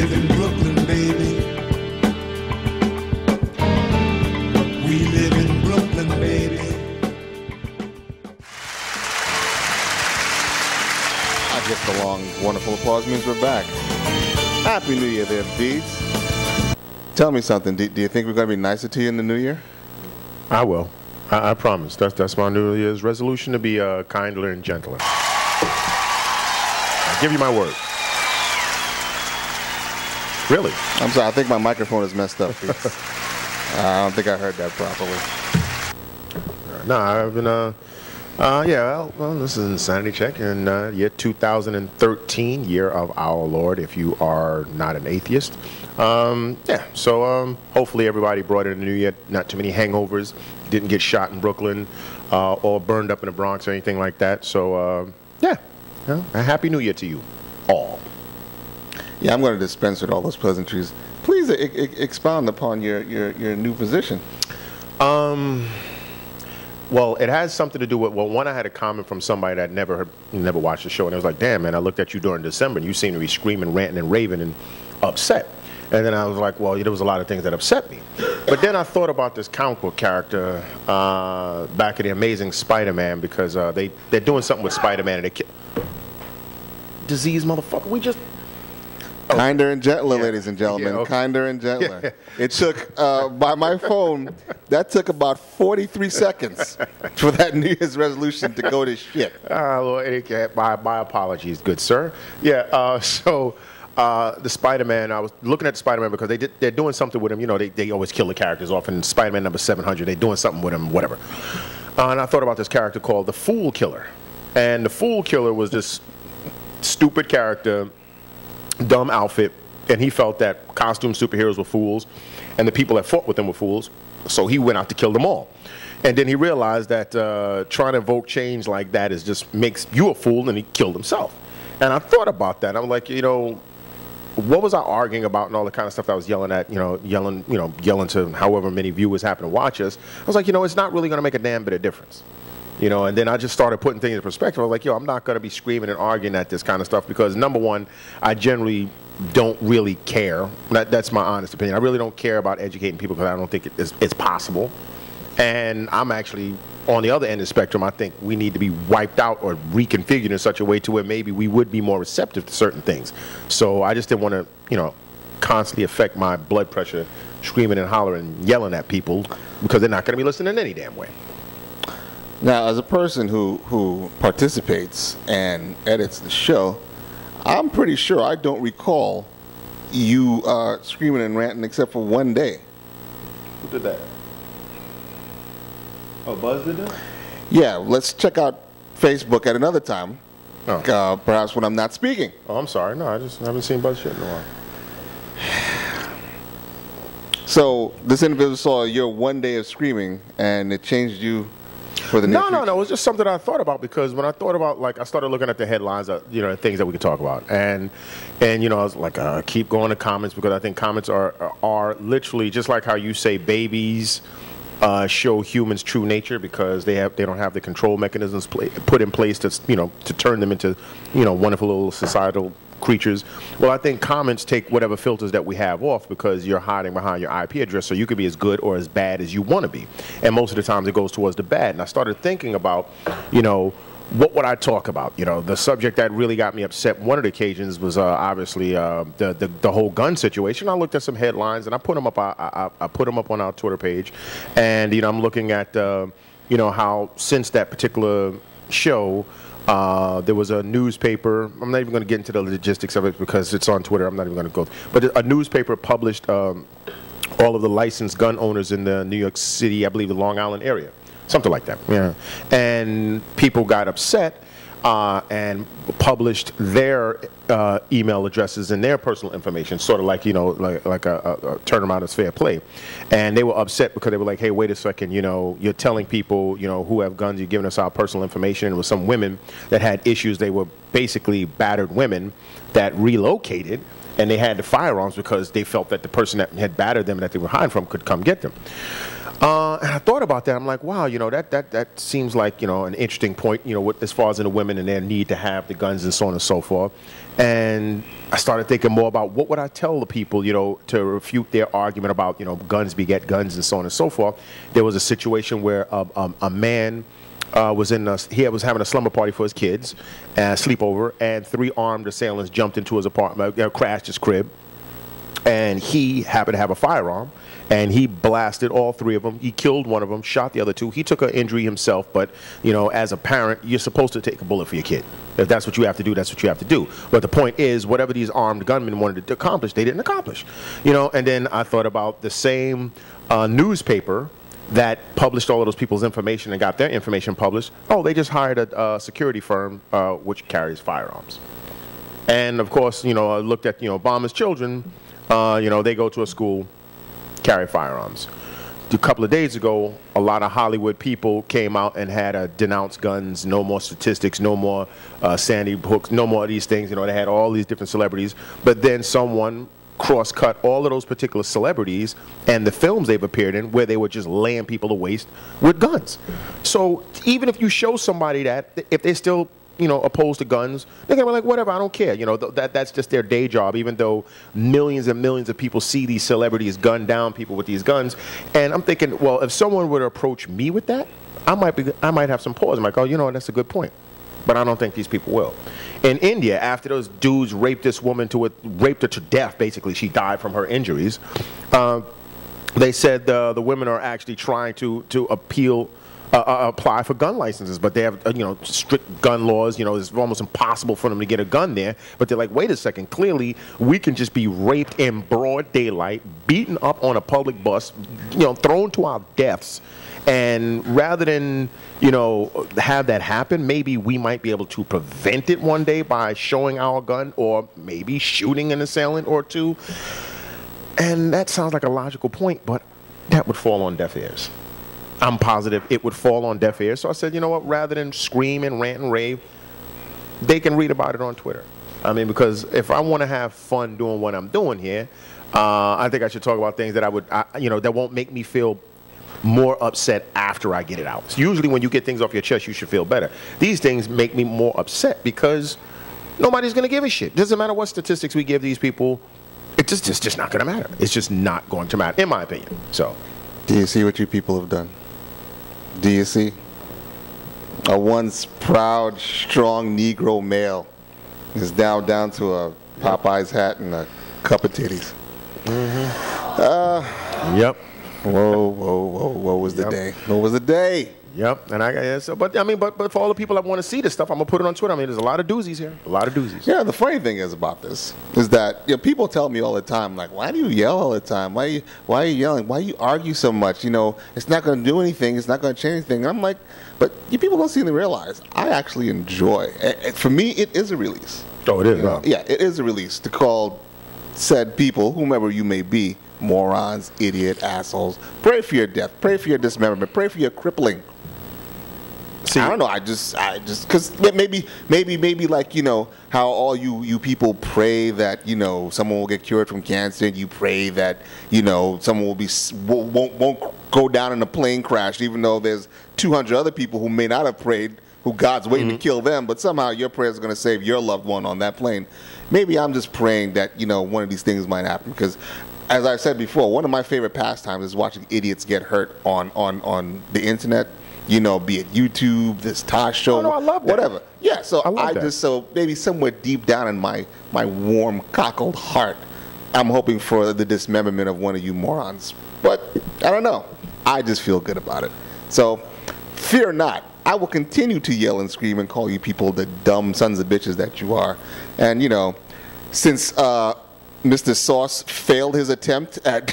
live in Brooklyn, baby. We live in Brooklyn, baby. I guess the long, wonderful applause means we're back. Happy New Year there, Beats. Tell me something. Do you think we're going to be nicer to you in the new year? I will. I promise. That's my New Year's resolution, to be kinder and gentler. I give you my word. Really? I'm sorry. I think my microphone is messed up, Beats. I don't think I heard that properly. No, I've been, yeah, well, this is Insanity Check in year 2013, year of our Lord, if you are not an atheist. Yeah, so hopefully everybody brought in the new year, not too many hangovers, didn't get shot in Brooklyn or burned up in the Bronx or anything like that. So, yeah, a happy new year to you all. Yeah, I'm going to dispense with all those pleasantries. Please expound upon your new position. Well, it has something to do with, well, one, I had a comment from somebody that never watched the show, and it was like, damn, man, I looked at you during December, and you seem to be screaming, ranting, and raving, and upset. And then I was like, well, there was a lot of things that upset me. But then I thought about this comic book character back in The Amazing Spider-Man, because they're doing something with Spider-Man, and they disease, motherfucker, we just... Kinder and gentler, ladies and gentlemen. Yeah, okay. Kinder and gentler. It took, by my phone, that took about 43 seconds for that New Year's resolution to go to shit. Lord, my apologies, good sir. Yeah, so the Spider-Man, I was looking at the Spider-Man because they're doing something with him. You know, they always kill the characters off. In Spider-Man number 700, they're doing something with him, whatever. And I thought about this character called the Fool Killer. And the Fool Killer was this stupid character, dumb outfit, and he felt that costume superheroes were fools and the people that fought with them were fools, so he went out to kill them all. And then he realized that trying to evoke change like that is just makes you a fool, and he killed himself. And I thought about that. I'm like, you know, what was I arguing about and all the kind of stuff that I was yelling at, yelling to however many viewers happen to watch us. I was like, you know, it's not really going to make a damn bit of difference. You know, and then I just started putting things in perspective. I was like, yo, I'm not going to be screaming and arguing at this kind of stuff because, number one, I generally don't really care. That's my honest opinion. I really don't care about educating people because I don't think it's possible. And I'm actually on the other end of the spectrum. I think we need to be wiped out or reconfigured in such a way to where maybe we would be more receptive to certain things. So I just didn't want to, you know, constantly affect my blood pressure, screaming and hollering, yelling at people because they're not going to be listening any damn way. Now, as a person who participates and edits the show, I'm pretty sure I don't recall you screaming and ranting except for one day. Who did that? Oh, Buzz did that? Yeah, let's check out Facebook at another time, perhaps when I'm not speaking. Oh, I'm sorry. No, I just haven't seen Buzz shit in a while. So this individual saw your one day of screaming, and it changed you for the near future? No. It was just something I thought about because when I thought about, like, I started looking at the headlines, you know, things that we could talk about, and you know, I was like, keep going to comments because I think comments are literally just like how you say babies show humans' true nature because they don't have the control mechanisms put in place to, you know, to turn them into, you know, wonderful little societal creatures. Well, I think comments take whatever filters that we have off because you're hiding behind your IP address, so you could be as good or as bad as you want to be, and most of the times it goes towards the bad. And I started thinking about, you know, what would I talk about? You know, the subject that really got me upset one of the occasions was obviously the whole gun situation. I looked at some headlines and I put them up. I put them up on our Twitter page, and you know, I'm looking at you know, how since that particular show, there was a newspaper. I'm not even going to get into the logistics of it because it's on Twitter. I'm not even going to go. But a newspaper published all of the licensed gun owners in the New York City, I believe the Long Island area. Something like that. Yeah. And people got upset and published their email addresses and their personal information, sort of like, you know, like a turnaround is fair play. And they were upset because they were like, hey, wait a second, you know, you're telling people, you know, who have guns, you're giving us our personal information. And it was some women that had issues. They were basically battered women that relocated, and they had the firearms because they felt that the person that had battered them that they were hiding from could come get them. And I thought about that. I'm like, wow, you know, that seems like, you know, an interesting point, you know, as far as in the women and their need to have the guns and so on and so forth. And I started thinking more about what would I tell the people, to refute their argument about, guns beget guns and so on and so forth. There was a situation where a man was having a slumber party for his kids, sleepover, and 3 armed assailants jumped into his apartment, crashed his crib, and he happened to have a firearm. And he blasted all 3 of them. He killed one of them, shot the other 2. He took an injury himself, but, as a parent, you're supposed to take a bullet for your kid. If that's what you have to do, that's what you have to do. But the point is, whatever these armed gunmen wanted to accomplish, they didn't accomplish. And then I thought about the same newspaper that published all of those people's information and got their information published. Oh, they just hired a security firm which carries firearms. And, of course, I looked at, Obama's children, they go to a school, carry firearms. A couple of days ago, a lot of Hollywood people came out and had denounced guns, no more statistics, no more Sandy Hooks, no more of these things. They had all these different celebrities. But then someone cross-cut all of those particular celebrities and the films they've appeared in where they were just laying people to waste with guns. So even if you show somebody that, if they still opposed to guns, they're gonna be like, whatever, I don't care. That's just their day job, even though millions and millions of people see these celebrities gun down people with these guns. And I'm thinking, well, if someone were to approach me with that, I might have some pause. I'm like, oh, that's a good point. But I don't think these people will. In India, after those dudes raped this woman raped her to death, basically, she died from her injuries, they said the women are actually trying to apply for gun licenses, but they have strict gun laws. It's almost impossible for them to get a gun there. But they're like, wait a second, clearly we can just be raped in broad daylight, beaten up on a public bus, thrown to our deaths, and rather than have that happen, maybe we might be able to prevent it one day by showing our gun, or maybe shooting an assailant or 2. And that sounds like a logical point, but that would fall on deaf ears. I'm positive it would fall on deaf ears. So I said, you know what, rather than scream and rant and rave, they can read about it on Twitter. I mean, because if I want to have fun doing what I'm doing here, I think I should talk about things that that won't make me feel more upset after I get it out. So usually when you get things off your chest, you should feel better. These things make me more upset because nobody's going to give a shit. Doesn't matter what statistics we give these people. It's just not going to matter. It's just not going to matter, in my opinion. So, do you see what you people have done? Do you see? A once proud, strong Negro male is now down to a Popeye's hat and a cup of titties. Mm-hmm. Yep. Whoa, what was the day? What was the day? Yep, and but for all the people that want to see this stuff, I'm gonna put it on Twitter. I mean, there's a lot of doozies here, a lot of doozies. Yeah, the funny thing is about this is that people tell me all the time, like, why do you yell all the time? Why are you yelling? Why you argue so much? It's not gonna do anything. It's not gonna change anything. And I'm like, but you people don't seem to realize I actually enjoy. For me, it is a release. Oh, it is. Yeah, it is a release to call said people, whomever you may be, morons, idiot, assholes. Pray for your death. Pray for your dismemberment. Pray for your crippling. See, I don't know. I just, because maybe like, how all you people pray that, someone will get cured from cancer, and you pray that, someone won't go down in a plane crash, even though there's 200 other people who may not have prayed, who God's waiting to kill them, but somehow your prayer is going to save your loved one on that plane. Maybe I'm just praying that, one of these things might happen, because as I said before, one of my favorite pastimes is watching idiots get hurt on the internet. Be it YouTube, this Tosh show, I love that. Whatever. Yeah, so so maybe somewhere deep down in my warm, cockled heart, I'm hoping for the dismemberment of one of you morons. But I don't know. I just feel good about it. So fear not. I will continue to yell and scream and call you people the dumb sons of bitches that you are. And, since Mr. Sauce failed his attempt at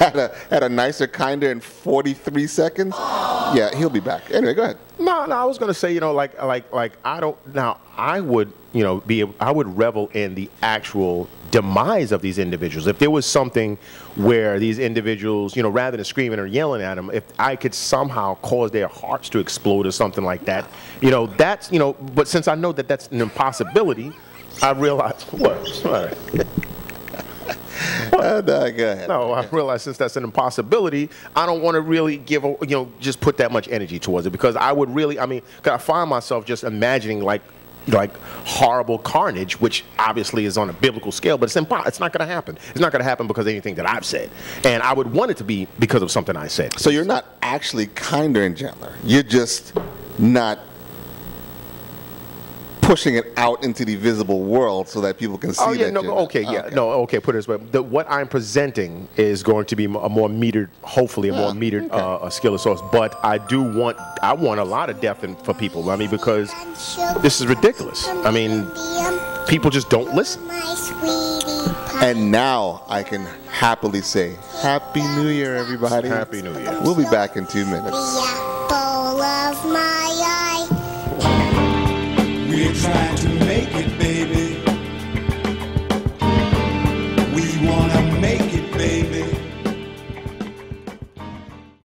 at a nicer, kinder in 43 seconds. Yeah, he'll be back. Anyway, go ahead. No, I was gonna say, like I don't. Now, I would, I would revel in the actual demise of these individuals. If there was something where these individuals, rather than screaming or yelling at them, if I could somehow cause their hearts to explode or something like that, that's, But since I know that that's an impossibility, I realize what. All right. No, go ahead. No, I realize since that's an impossibility, I don't want to really just put that much energy towards it, because I would really, because I find myself just imagining, like, like horrible carnage, which obviously is on a biblical scale, but it's impossible. It's not going to happen. It's not going to happen because of anything that I've said, and I would want it to be because of something I said. So you're not actually kinder and gentler. You're just not pushing it out into the visible world so that people can see. Oh yeah, that no, okay, yeah, okay. No, okay. Put it this way: what I'm presenting is going to be a more metered, hopefully a more metered Skilletsauce. But I want a lot of depth for people. I mean, because this is ridiculous. I mean, people just don't listen. And now I can happily say, Happy New Year, everybody. Happy New Year. We'll be back in 2 minutes.